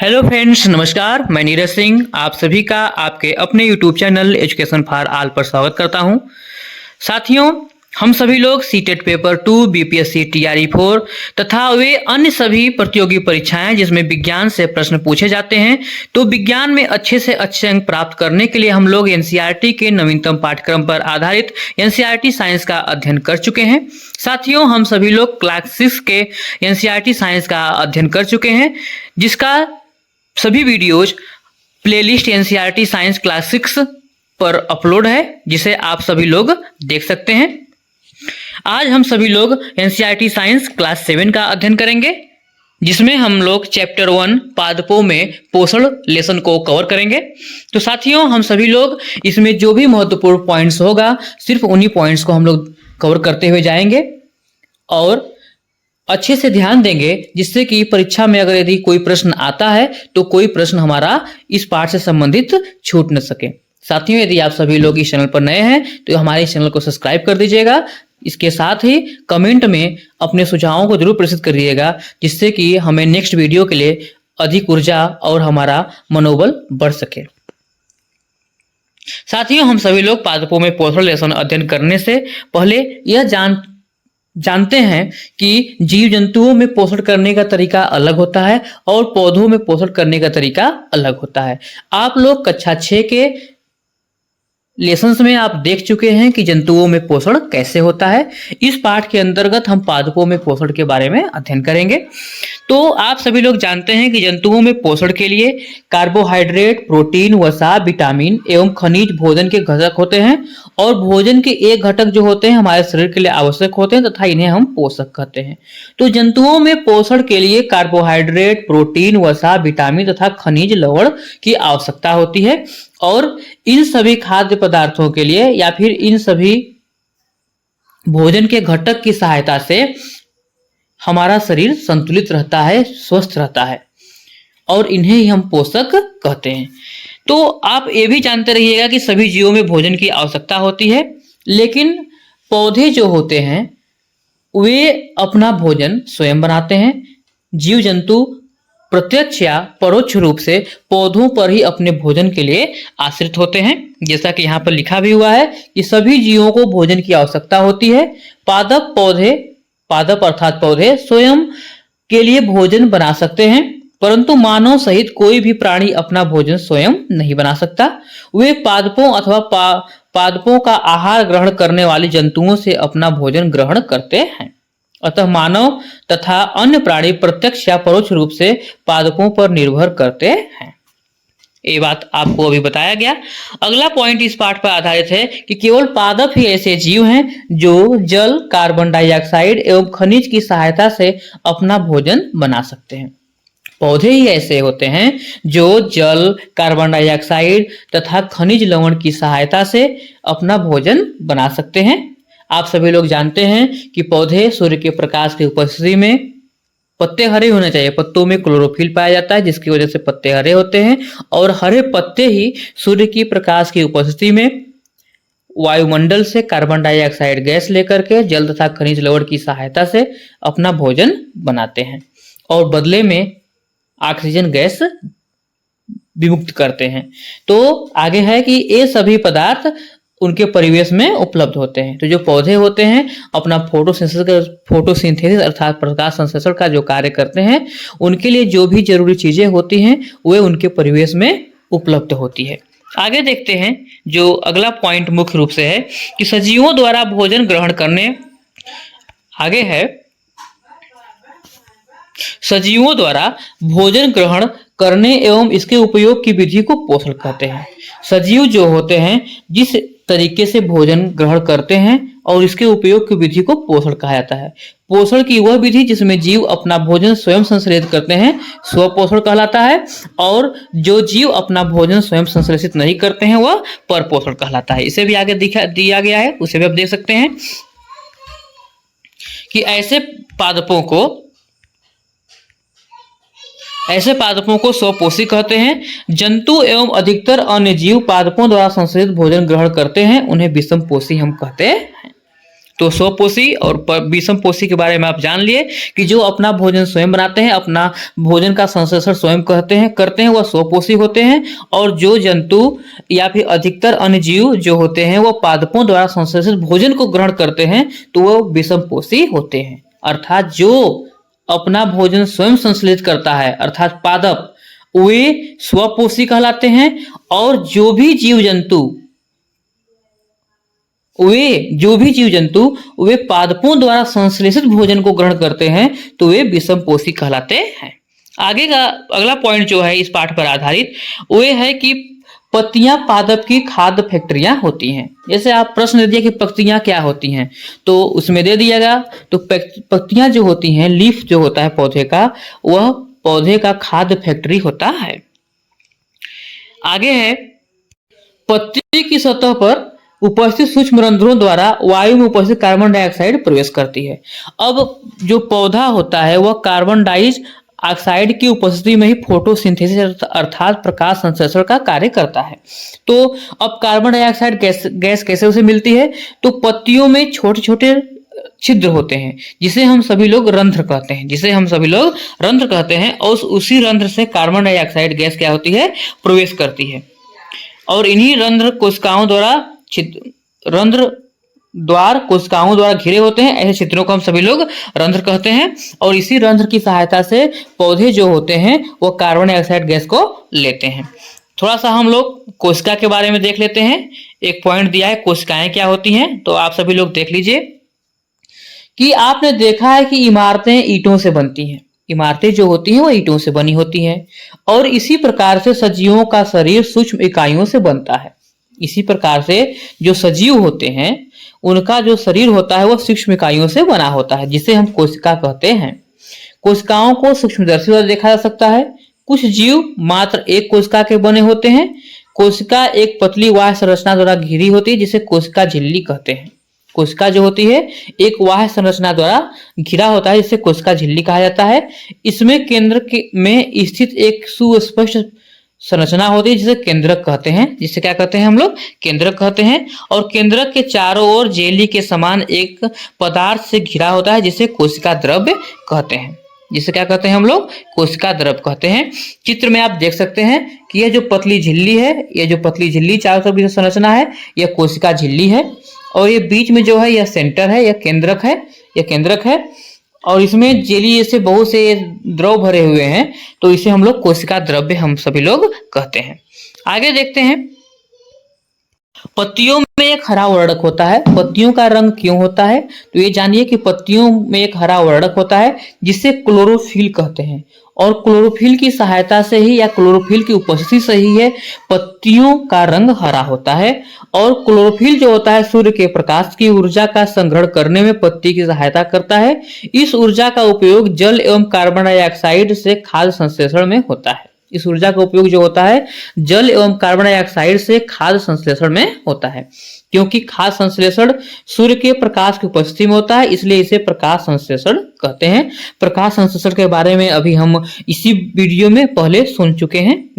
Hello friends, नमस्कार। मैं नीरज सिंह आप सभी का आपके अपने YouTube channel education for all पर स्वागत करता हूं। साथियों, हम सभी लोग सीटेट पेपर 2, बीपीएससी टीआरई 4 तथा वे अन्य सभी प्रतियोगी परीक्षाएं जिसमें विज्ञान से प्रश्न पूछे जाते हैं, तो विज्ञान में अच्छे से अच्छे अंक प्राप्त करने के लिए हम लोग एनसीईआरटी के नवीनतम पाठ्यक्रम पर आधारित एनसीईआरटी साइंस का अध्ययन कर चुके हैं। साथियों, हम सभी लोग क्लास 6 के एनसीईआरटी साइंस का अध्ययन कर चुके हैं, जिसका सभी videos playlist NCERT science class 6 पर अपलोड है, जिसे आप सभी लोग देख सकते हैं। आज हम सभी लोग एनसीईआरटी साइंस क्लास 7 का अध्ययन करेंगे, जिसमें हम लोग चैप्टर 1 पादपों में पोषण लेसन को कवर करेंगे। तो साथियों, हम सभी लोग इसमें जो भी महत्वपूर्ण पॉइंट्स होगा, सिर्फ उन्हीं पॉइंट्स को हम लोग कवर करते हुए जाएंगे और अच्छे से ध्यान देंगे, जिससे कि परीक्षा में अगर यदि कोई प्रश्न आता है तो कोई प्रश्न हमारा इस पाठ से संबंधित छूट न सके। साथियों, यदि आप सभी लोग इस चैनल पर नए हैं तो हमारे चैनल को सब्सक्राइब कर दीजिएगा। इसके साथ ही कमेंट में अपने सुझावों को जरूर प्रेषित करिएगा, जिससे कि हमें नेक्स्ट वीडियो के लिए अधिक ऊर्जा और हमारा मनोबल बढ़ सके। साथियों, हम सभी लोग पादपों में पोषण लेसन अध्ययन करने से पहले यह जानते हैं कि जीव जंतुओं में पोषण करने का तरीका अलग होता है और पौधों में पोषण करने का तरीका अलग होता है। आप लोग कक्षा 6 के लेसन्स में आप देख चुके हैं कि जंतुओं में पोषण कैसे होता है। इस पाठ के अंतर्गत हम पादपों में पोषण के बारे में अध्ययन करेंगे। तो आप सभी लोग जानते हैं कि जंतुओं में पोषण के लिए कार्बोहाइड्रेट, प्रोटीन, वसा, विटामिन एवं खनिज भोजन के घटक होते हैं और भोजन के एक घटक जो होते हैं हमारे शरीर के लिए आवश्यक होते हैं तथा इन्हें हम पोषक कहते हैं। तो जंतुओं में पोषण के लिए कार्बोहाइड्रेट, प्रोटीन, वसा, विटामिन तथा खनिज लवण की आवश्यकता होती है और इन सभी खाद्य पदार्थों के लिए या फिर इन सभी भोजन के घटक की सहायता से हमारा शरीर संतुलित रहता है, स्वस्थ रहता है और इन्हें ही हम पोषक कहते हैं। तो आप ये भी जानते रहिएगा कि सभी जीवों में भोजन की आवश्यकता होती है, लेकिन पौधे जो होते हैं वे अपना भोजन स्वयं बनाते हैं। जीव जंतु प्रत्यक्ष या परोक्ष रूप से पौधों पर ही अपने भोजन के लिए आश्रित होते हैं। जैसा कि यहाँ पर लिखा भी हुआ है कि सभी जीवों को भोजन की आवश्यकता होती है। पादप अर्थात पौधे स्वयं के लिए भोजन बना सकते हैं, परंतु मानव सहित कोई भी प्राणी अपना भोजन स्वयं नहीं बना सकता। वे पादपों अथवा पादपों का आहार ग्रहण करने वाले जंतुओं से अपना भोजन ग्रहण करते हैं। अतः मानव तथा अन्य प्राणी प्रत्यक्ष या परोक्ष रूप से पादपों पर निर्भर करते हैं। ये बात आपको अभी बताया गया। अगला पॉइंट इस पाठ पर आधारित है कि केवल पादप ही ऐसे जीव हैं जो जल, कार्बन डाइऑक्साइड एवं खनिज की सहायता से अपना भोजन बना सकते हैं। पौधे ही ऐसे होते हैं जो जल, कार्बन डाइऑक्साइड तथा खनिज लवण की सहायता से अपना भोजन बना सकते हैं। आप सभी लोग जानते हैं कि पौधे सूर्य के प्रकाश की उपस्थिति में पत्ते हरे होने चाहिए। पत्तों में क्लोरोफिल पाया जाता है, जिसकी वजह से पत्ते हरे होते हैं और हरे पत्ते ही सूर्य की प्रकाश की उपस्थिति में वायुमंडल से कार्बन डाइऑक्साइड गैस लेकर के जल तथा खनिज लवण की सहायता से अपना भोजन बनाते हैं और बदले में ऑक्सीजन गैस विमुक्त करते हैं। तो आगे है कि ये सभी पदार्थ उनके परिवेश में उपलब्ध होते हैं। तो जो पौधे होते हैं अपना फोटोसिंथेसिस अर्थात प्रकाश संश्लेषण का जो कार्य करते हैं, उनके लिए जो भी जरूरी चीजें होती हैं वे उनके परिवेश में उपलब्ध होती है। आगे देखते हैं, जो अगला पॉइंट मुख्य रूप से है कि सजीवों द्वारा भोजन ग्रहण करने आगे है सजीवों द्वारा भोजन ग्रहण करने एवं इसके उपयोग की विधि को पोषण कहते हैं। सजीव जो होते हैं जिस तरीके से भोजन ग्रहण करते हैं और इसके उपयोग की विधि को पोषण कहा जाता है। पोषण की वह विधि जिसमें जीव अपना भोजन स्वयं संश्लेषित करते हैं स्वपोषण कहलाता है और जो जीव अपना भोजन स्वयं संश्लेषित नहीं करते हैं वह परपोषण कहलाता है। इसे भी आगे दिया गया है, उसे भी आप देख सकते हैं कि ऐसे पादपों को स्वपोषी कहते हैं। जंतु एवं अधिकतर अन्य जीव पादपों द्वारा संश्लेषित भोजन ग्रहण करते हैं, उन्हें विषमपोषी हम कहते हैं। तो स्वपोषी और विषम पोषी के बारे में आप जान लिए कि जो अपना भोजन स्वयं बनाते हैं, अपना भोजन का संश्लेषण स्वयं करते हैं वह स्वपोषी होते हैं, और जो जंतु या फिर अधिकतर अन्य जीव जो होते हैं वो पादपों द्वारा संश्लेषित भोजन को ग्रहण करते हैं तो वो विषम पोषी होते हैं। अर्थात जो अपना भोजन स्वयं संश्लेषित करता है अर्थात पादप, वे स्वपोषी कहलाते हैं, और जो भी जीव जंतु वे पादपों द्वारा संश्लेषित भोजन को ग्रहण करते हैं तो वे विषम पोषी कहलाते हैं। आगे का अगला पॉइंट जो है इस पाठ पर आधारित वो है कि पत्तियां पादप की खाद्य फैक्ट्रियां होती हैं। जैसे आप प्रश्न दे दिया कि पत्तियां क्या होती हैं तो उसमें दे दिएगा, तो पत्तियां जो होती हैं, लीफ जो होता है पौधे का, वह पौधे का खाद्य फैक्ट्री होता है। आगे है पत्ती की सतह पर उपस्थित सूक्ष्म रंध्रों द्वारा वायु में उपस्थित कार्बन डाइऑक्साइड प्रवेश करती है। अब जो पौधा होता है वह कार्बन डाइऑक्साइड की उपस्थिति में ही फोटोसिंथेसिस अर्थात प्रकाश संश्लेषण का कार्य करता है। तो अब कार्बन डाइऑक्साइड गैस कैसे उसे मिलती है, तो पत्तियों में छोटे छोटे छिद्र होते हैं जिसे हम सभी लोग रंध्र कहते हैं, और उसी रंध्र से कार्बन डाइऑक्साइड गैस क्या होती है, प्रवेश करती है। और इन्हीं रंध्र कोशिकाओं द्वारा घिरे होते हैं। ऐसे छिद्रों को हम सभी लोग रंध्र कहते हैं, और इसी रंध्र की सहायता से पौधे जो होते हैं वो कार्बन डाइऑक्साइड गैस को लेते हैं। थोड़ा सा हम लोग कोशिका के बारे में देख लेते हैं। एक पॉइंट दिया है कोशिकाएं क्या होती हैं, तो आप सभी लोग देख लीजिए कि आपने देखा है कि इमारतें ईंटों से बनती हैं। इमारतें जो होती हैं वो ईंटों से बनी होती हैं, और इसी प्रकार से सजीवों का शरीर सूक्ष्म इकाइयों से बनता है। इसी प्रकार से जो सजीव होते हैं उनका जो शरीर होता है वह सूक्ष्म इकाइयों से बना होता है, जिसे हम कोशिका कहते हैं। कोशिकाओं को सूक्ष्मदर्शी द्वारा देखा जा सकता है। कुछ जीव मात्र एक कोशिका के बने होते हैं। कोशिका एक पतली बाह्य संरचना द्वारा घिरी होती है जिसे कोशिका झिल्ली कहते हैं। कोशिका जो होती है एक बाह्य संरचना द्वारा घिरा होता है जिसे कोशिका झिल्ली कहा जाता है। इसमें केंद्र में स्थित एक सुस्पष्ट संरचना होती है जिसे केंद्रक कहते हैं, जिसे क्या कहते हैं हम लोग, केंद्रक कहते हैं। और केंद्रक के चारों ओर जेली के समान एक पदार्थ से घिरा होता है जिसे कोशिका द्रव्य कहते हैं, जिसे क्या कहते हैं हम लोग, कोशिका द्रव्य कहते हैं। चित्र में आप देख सकते हैं कि यह जो पतली झिल्ली है, यह जो पतली झिल्ली चारों तरफ संरचना है, यह कोशिका झिल्ली है, और ये बीच में जो है यह सेंटर है, यह केंद्रक है, और इसमें जेली जैसे बहुत से द्रव भरे हुए हैं, तो इसे हम लोग कोशिका द्रव्य हम सभी लोग कहते हैं। आगे देखते हैं, पत्तियों में एक हरा वर्णक होता है। पत्तियों का रंग क्यों होता है, तो ये जानिए कि पत्तियों में एक हरा वर्णक होता है जिसे क्लोरोफिल कहते हैं, और क्लोरोफिल की सहायता से ही या क्लोरोफिल की उपस्थिति से ही है पत्तियों का रंग हरा होता है। और क्लोरोफिल जो होता है सूर्य के प्रकाश की ऊर्जा का संग्रहण करने में पत्ती की सहायता करता है। इस ऊर्जा का उपयोग जल एवं कार्बन डाइऑक्साइड से खाद्य संश्लेषण में होता है। इस ऊर्जा का उपयोग जो होता है जल एवं कार्बन डाइऑक्साइड से खाद्य संश्लेषण में होता है। क्योंकि खाद्य संश्लेषण सूर्य के प्रकाश की उपस्थिति में होता है, इसलिए इसे प्रकाश संश्लेषण कहते हैं। प्रकाश संश्लेषण के बारे में अभी हम इसी वीडियो में पहले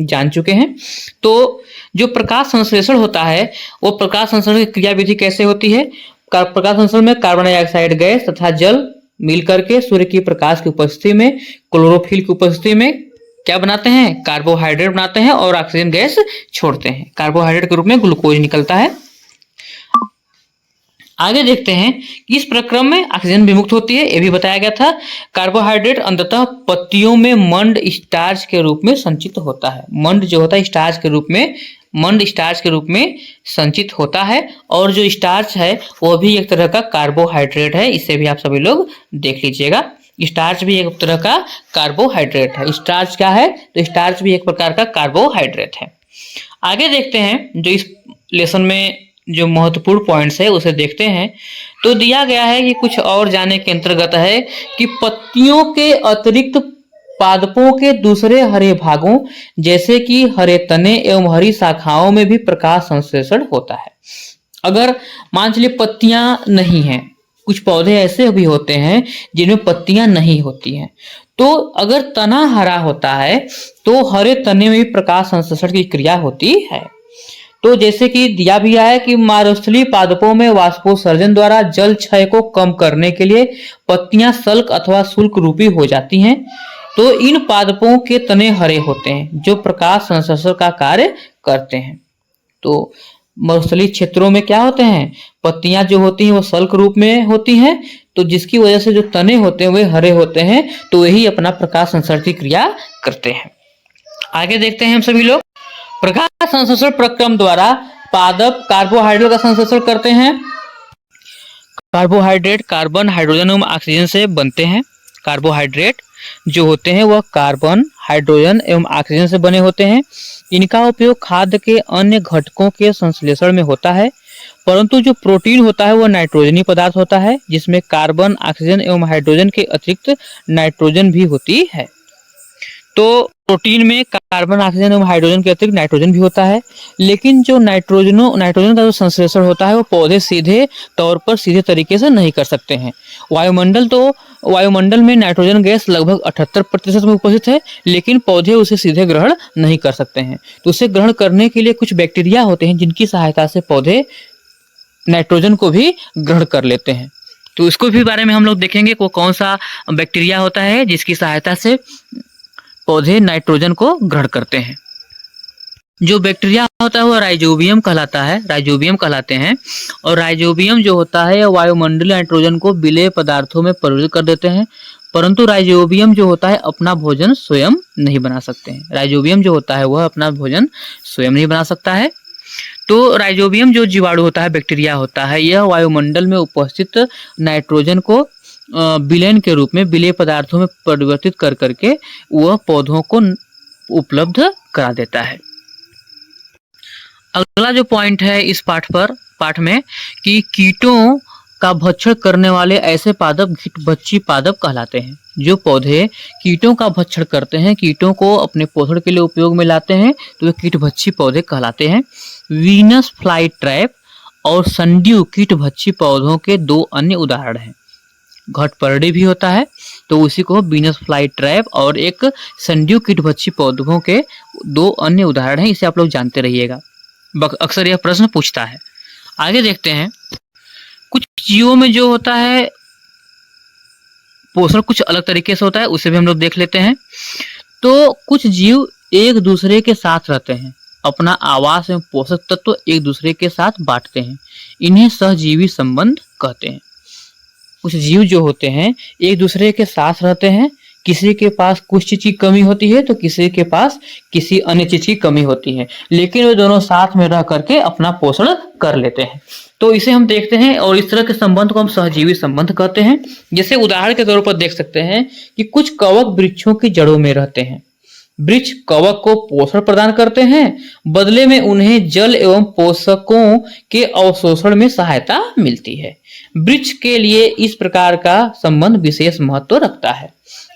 जान चुके हैं। तो जो प्रकाश संश्लेषण होता है वो प्रकाश संश्लेषण की क्रियाविधि कैसे होती है, प्रकाश संश्लेषण में कार्बन डाइऑक्साइड गैस तथा जल मिल करके सूर्य की प्रकाश की उपस्थिति में क्लोरोफिल की उपस्थिति में क्या बनाते हैं, कार्बोहाइड्रेट बनाते हैं और ऑक्सीजन गैस छोड़ते हैं। कार्बोहाइड्रेट के रूप में ग्लूकोज निकलता है। आगे देखते हैं कि इस प्रक्रम में ऑक्सीजन विमुक्त होती है, यह भी बताया गया था। कार्बोहाइड्रेट अंततः पत्तियों में मंड स्टार्च के रूप में संचित होता है। मंड जो होता है स्टार्च के रूप में संचित होता है, और जो स्टार्च है वह भी एक तरह का कार्बोहाइड्रेट है। इसे भी आप सभी लोग देख लीजिएगा। स्टार्च भी एक तरह का कार्बोहाइड्रेट है। स्टार्च क्या है, तो स्टार्च भी एक प्रकार का कार्बोहाइड्रेट है। आगे देखते हैं, जो इस लेसन में जो महत्वपूर्ण पॉइंट्स है उसे देखते हैं। तो दिया गया है कि कुछ और जाने के अंतर्गत है कि पत्तियों के अतिरिक्त पादपों के दूसरे हरे भागों जैसे कि हरे तने एवं हरी शाखाओं में भी प्रकाश संश्लेषण होता है। अगर मान चलिए पत्तियां नहीं हैं, कुछ पौधे ऐसे भी होते हैं जिनमें पत्तियां नहीं होती हैं, तो अगर तना हरा होता है तो हरे तने में भी प्रकाश संश्लेषण की क्रिया होती है। तो जैसे कि दिया भी है कि मरुस्थलीय पादपों में वाष्पोत्सर्जन द्वारा जल क्षय को कम करने के लिए पत्तियां सल्क अथवा शुष्क रूपी हो जाती हैं। तो इन पादपों के तने हरे होते हैं जो प्रकाश संश्लेषण का कार्य करते हैं। तो मरुस्थलीय क्षेत्रों में क्या होते हैं, पत्तियां जो होती हैं वो सल्क रूप में होती हैं, तो जिसकी वजह से जो तने होते हैं वे हरे होते हैं, तो वही अपना प्रकाश संश्लेषण की क्रिया करते हैं। आगे देखते हैं हम सभी लोग, प्रकाश संश्लेषण प्रक्रम द्वारा पादप कार्बोहाइड्रेट का संश्लेषण करते हैं। कार्बोहाइड्रेट कार्बन, हाइड्रोजन एवं ऑक्सीजन से बनते हैं। कार्बोहाइड्रेट जो होते हैं वह कार्बन, हाइड्रोजन एवं ऑक्सीजन से बने होते हैं। इनका उपयोग खाद्य के अन्य घटकों के संश्लेषण में होता है, परंतु जो प्रोटीन होता है वह नाइट्रोजनी पदार्थ होता है, जिसमें कार्बन, ऑक्सीजन एवं हाइड्रोजन के अतिरिक्त नाइट्रोजन भी होती है। तो प्रोटीन में कार्बन, ऑक्सीजन एवं हाइड्रोजन के अतिरिक्त नाइट्रोजन भी होता है, लेकिन जो नाइट्रोजन का जो संश्लेषण होता है वो पौधे सीधे तौर पर सीधे तरीके से नहीं कर सकते हैं। वायुमंडल में नाइट्रोजन गैस लगभग 78% में उपस्थित है, लेकिन पौधे उसे सीधे ग्रहण नहीं कर सकते हैं। तो उसे ग्रहण करने के लिए कुछ बैक्टीरिया होते हैं जिनकी सहायता से पौधे नाइट्रोजन को भी ग्रहण कर लेते हैं। तो इसको भी बारे में हम लोग देखेंगे को कौन सा बैक्टीरिया होता है जिसकी सहायता से पौधे नाइट्रोजन को ग्रहण करते हैं। जो बैक्टीरिया होता है वो राइजोबियम कहलाता है, राइजोबियम कहलाते हैं। और राइजोबियम जो होता है वायुमंडलीय नाइट्रोजन को विलेय पदार्थों में परिवर्तित कर देते हैं, परंतु राइजोबियम जो होता है अपना भोजन स्वयं नहीं बना सकते हैं। राइजोबियम जो होता है वह अपना भोजन स्वयं नहीं बना सकता है। तो राइजोबियम जो जीवाणु होता है, बैक्टीरिया होता है, यह वायुमंडल में उपस्थित नाइट्रोजन को विलयन के रूप में विलेय पदार्थों में परिवर्तित कर करके वह पौधों को उपलब्ध करा देता है। अगला जो पॉइंट है इस पाठ में कि कीटों का भक्षण करने वाले ऐसे पादप कीटभक्षी पादप कहलाते हैं। जो पौधे कीटों का भक्षण करते हैं, कीटों को अपने पोषण के लिए उपयोग में लाते हैं, तो वे कीटभक्षी पौधे कहलाते हैं। वीनस फ्लाई ट्रैप और संड्यू कीटभक्षी पौधों के दो अन्य उदाहरण हैं। घटपर्डी भी होता है, तो उसी को वीनस फ्लाई ट्रैप और एक संड्यू कीटभक्षी पौधों के दो अन्य उदाहरण हैं। इसे आप लोग जानते रहिएगा, अक्सर यह प्रश्न पूछता है। आगे देखते हैं, कुछ जीवों में जो होता है पोषण कुछ अलग तरीके से होता है, उसे भी हम लोग देख लेते हैं। तो कुछ जीव एक दूसरे के साथ रहते हैं, अपना आवास एवं पोषक तत्व एक दूसरे के साथ बांटते हैं, इन्हें सहजीवी संबंध कहते हैं। कुछ जीव जो होते हैं एक दूसरे के साथ रहते हैं, किसी के पास कुछ चीज की कमी होती है तो किसी के पास किसी अन्य चीज की कमी होती है, लेकिन वे दोनों साथ में रह करके अपना पोषण कर लेते हैं। तो इसे हम देखते हैं और इस तरह के संबंध को हम सहजीवी संबंध कहते हैं। जैसे उदाहरण के तौर पर देख सकते हैं कि कुछ कवक वृक्षों की जड़ों में रहते हैं। वृक्ष कवक को पोषण प्रदान करते हैं, बदले में उन्हें जल एवं पोषकों के अवशोषण में सहायता मिलती है। वृक्ष के लिए इस प्रकार का संबंध विशेष महत्व रखता है।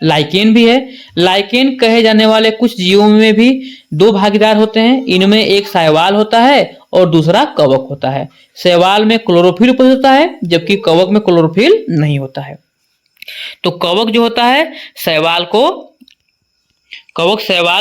लाइकेन भी है। लाइकेन कहे जाने वाले कुछ जीवों में भी दो भागीदार होते हैं। इनमें एक शैवाल होता है और दूसरा कवक होता है। शैवाल में क्लोरोफिल उपस्थित होता है, जबकि कवक में क्लोरोफिल नहीं होता है। तो कवक जो होता है शैवाल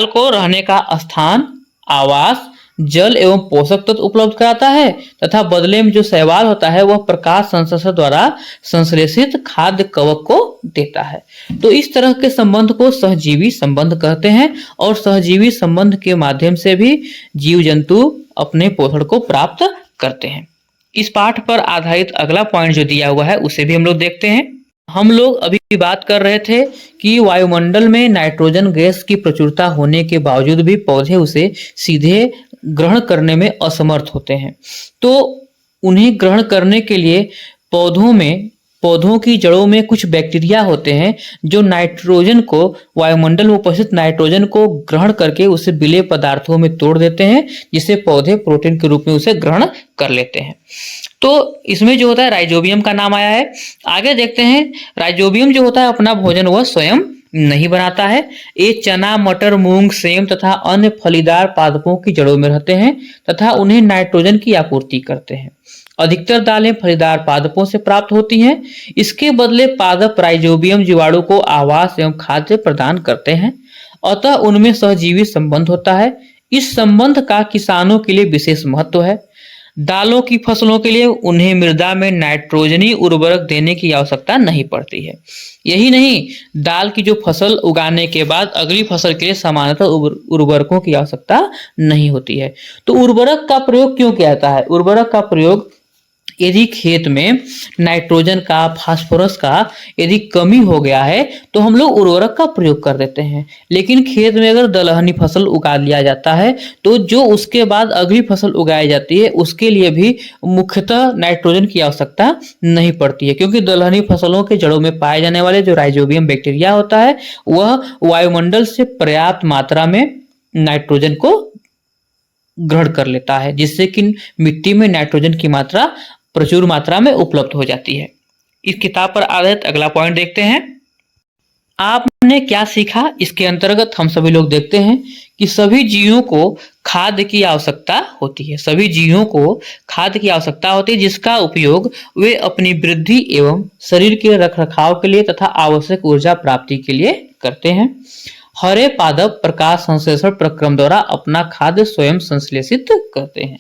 को रहने का स्थान, आवास, जल एवं पोषक तत्व उपलब्ध कराता है, तथा बदले में जो शैवाल होता है वह प्रकाश संश्लेषण द्वारा संश्लेषित खाद्य कवक को देता है। तो इस तरह के संबंध को सहजीवी संबंध कहते हैं और सहजीवी संबंध के माध्यम से भी जीव जंतु अपने पोषण को प्राप्त करते हैं। इस पाठ पर आधारित अगला पॉइंट जो दिया हुआ है उसे भी हम लोग देखते हैं। हम लोग अभी बात कर रहे थे कि वायुमंडल में नाइट्रोजन गैस की प्रचुरता होने के बावजूद भी पौधे उसे सीधे ग्रहण करने में असमर्थ होते हैं। तो उन्हें ग्रहण करने के लिए पौधों की जड़ों में कुछ बैक्टीरिया होते हैं जो नाइट्रोजन को, वायुमंडल में उपस्थित नाइट्रोजन को ग्रहण करके उसे विलेय पदार्थों में तोड़ देते हैं, जिससे पौधे प्रोटीन के रूप में उसे ग्रहण कर लेते हैं। तो इसमें जो होता है राइजोबियम का नाम आया है। आगे देखते हैं, राइजोबियम जो होता है अपना भोजन वह स्वयं नहीं बनाता है। ये चना, मटर, मूंग, सेम तथा अन्य फलीदार पादपों की जड़ों में रहते हैं तथा उन्हें नाइट्रोजन की आपूर्ति करते हैं। अधिकतर दालें फलीदार पादपों से प्राप्त होती हैं। इसके बदले पादप राइजोबियम जीवाणु को आवास एवं खाद्य प्रदान करते हैं, अतः उनमें सहजीवी संबंध होता है। इस संबंध का किसानों के लिए विशेष महत्व है। दालों की फसलों के लिए उन्हें मृदा में नाइट्रोजनी उर्वरक देने की आवश्यकता नहीं पड़ती है। यही नहीं, दाल की जो फसल उगाने के बाद अगली फसल के लिए सामान्यतः उर्वरकों की आवश्यकता नहीं होती है। तो उर्वरक का प्रयोग क्यों किया जाता है? उर्वरक का प्रयोग यदि खेत में नाइट्रोजन का, फास्फोरस का यदि कमी हो गया है तो हम लोग उर्वरक का प्रयोग कर देते हैं। लेकिन खेत में अगर दलहनी फसल उगा लिया जाता है तो जो उसके बाद अगली फसल उगाई जाती है उसके लिए भी मुख्यतः नाइट्रोजन की आवश्यकता नहीं पड़ती है, क्योंकि दलहनी फसलों के जड़ों में पाए जाने वाले जो राइजोबियम बैक्टीरिया होता है वह वायुमंडल से पर्याप्त मात्रा में नाइट्रोजन को ग्रहण कर लेता है, जिससे कि मिट्टी में नाइट्रोजन की मात्रा प्रचुर मात्रा में उपलब्ध हो जाती है। इस किताब पर आधारित अगला पॉइंट देखते हैं। आपने क्या सीखा? इसके अंतर्गत हम सभी लोग देखते हैं कि सभी जीवों को खाद्य की आवश्यकता होती है। सभी जीवों को खाद्य की आवश्यकता होती है, जिसका उपयोग वे अपनी वृद्धि एवं शरीर के रखरखाव के लिए तथा आवश्यक ऊर्जा प्राप्ति के लिए करते हैं। हरे पादप प्रकाश संश्लेषण प्रक्रम द्वारा अपना खाद्य स्वयं संश्लेषित करते हैं।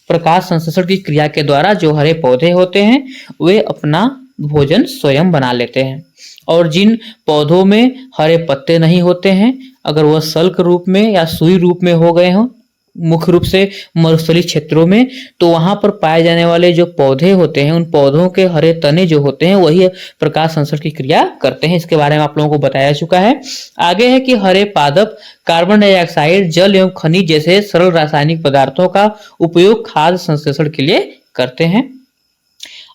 प्रकाश संश्लेषण की क्रिया के द्वारा जो हरे पौधे होते हैं वे अपना भोजन स्वयं बना लेते हैं। और जिन पौधों में हरे पत्ते नहीं होते हैं, अगर वह सल्क रूप में या सुई रूप में हो गए हों, मुख्य रूप से मरुस्थलीय क्षेत्रों में, तो वहां पर पाए जाने वाले जो पौधे होते हैं उन पौधों के हरे तने जो होते हैं वही प्रकाश संश्लेषण की क्रिया करते हैं। इसके बारे में आप लोगों को बताया चुका है। आगे है कि हरे पादप कार्बन डाइऑक्साइड, जल एवं खनिज जैसे सरल रासायनिक पदार्थों का उपयोग खाद्य संश्लेषण के लिए करते हैं।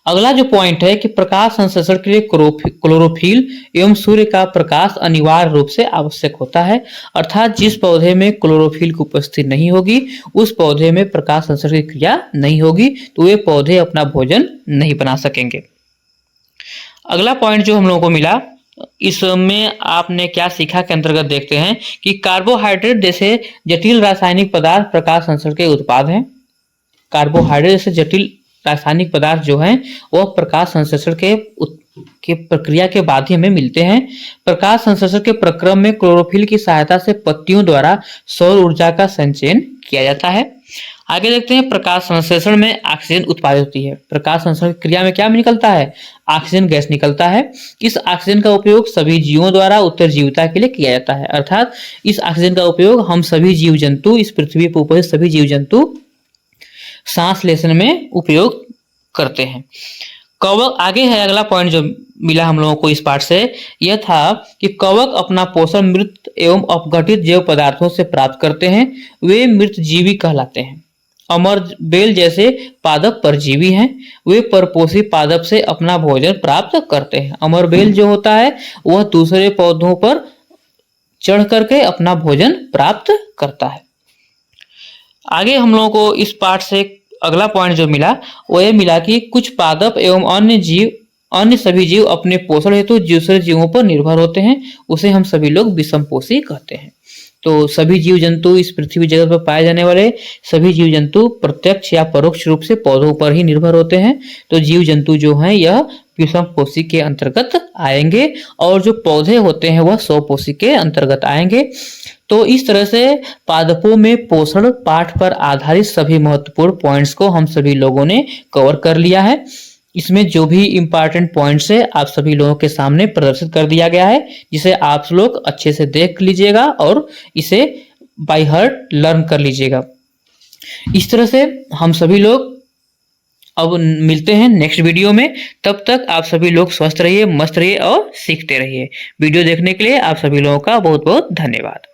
अगला जो पॉइंट है कि प्रकाश संश्लेषण के लिए क्लोरोफिल एवं सूर्य का प्रकाश अनिवार्य रूप से आवश्यक होता है, अर्थात जिस पौधे में क्लोरोफिल की उपस्थिति नहीं होगी उस पौधे में प्रकाश संश्लेषण की क्रिया नहीं होगी, तो वे पौधे अपना भोजन नहीं बना सकेंगे। अगला पॉइंट जो हम लोगों को मिला, इसमें आपने क्या सीखा के अंतर्गत देखते हैं कि कार्बोहाइड्रेट जैसे जटिल रासायनिक पदार्थ प्रकाश संश्लेषण के उत्पाद हैं। कार्बोहाइड्रेट जैसे जटिल रासायनिक पदार्थ जो हैं वह प्रकाश संश्लेषण के प्रक्रिया के बाद ही हमें मिलते हैं। प्रकाश संश्लेषण के प्रक्रम में क्लोरोफिल की सहायता से पत्तियों द्वारा सौर ऊर्जा का संचयन किया जाता है। आगे देखते हैं, प्रकाश संश्लेषण में ऑक्सीजन उत्पादित होती है। प्रकाश संश्लेषण क्रिया में क्या निकलता है? ऑक्सीजन गैस निकलता है। इस ऑक्सीजन का उपयोग सभी जीवों द्वारा उत्तरजीविता के लिए किया जाता है, अर्थात इस ऑक्सीजन का उपयोग हम सभी जीव जंतु, इस पृथ्वी पर उपस्थित सभी जीव जंतु सांस लेने में उपयोग करते हैं। कवक, आगे है अगला पॉइंट जो मिला हम लोगों को इस पाठ से, यह था कि कवक अपना पोषण मृत एवं अपघटित जैव पदार्थों से प्राप्त करते हैं। वे मृत जीवी कहलाते हैं। अमर बेल जैसे पादप परजीवी हैं। वे परपोषी पादप से अपना भोजन प्राप्त करते हैं। अमर बेल जो होता है वह दूसरे पौधों पर चढ़ करके अपना भोजन प्राप्त करता है। आगे हम लोगों को इस पाठ से अगला पॉइंट जो मिला वो ये मिला कि कुछ पादप एवं अन्य सभी जीव अपने पोषण हेतु दूसरे जीवों पर निर्भर होते हैं, उसे हम सभी लोग विषमपोषी कहते हैं। तो सभी जीव जंतु, इस पृथ्वी जगत पर पाए जाने वाले सभी जीव जंतु प्रत्यक्ष या परोक्ष रूप से पौधों पर ही निर्भर होते हैं। तो जीव जंतु जो हैं यह विषमपोषी के अंतर्गत आएंगे और जो पौधे होते हैं वह स्वपोषी के अंतर्गत आएंगे। तो इस तरह से पादपों में पोषण पाठ पर आधारित सभी महत्वपूर्ण पॉइंट्स को हम सभी लोगों ने कवर कर लिया है। इसमें जो भी इम्पोर्टेंट पॉइंट्स है आप सभी लोगों के सामने प्रदर्शित कर दिया गया है, जिसे आप लोग अच्छे से देख लीजिएगा और इसे बाय हार्ट लर्न कर लीजिएगा। इस तरह से हम सभी लोग अब मिलते हैं नेक्स्ट वीडियो में। तब तक आप सभी लोग स्वस्थ रहिए, मस्त रहिए और सीखते रहिए। वीडियो देखने के लिए आप सभी लोगों का बहुत बहुत धन्यवाद।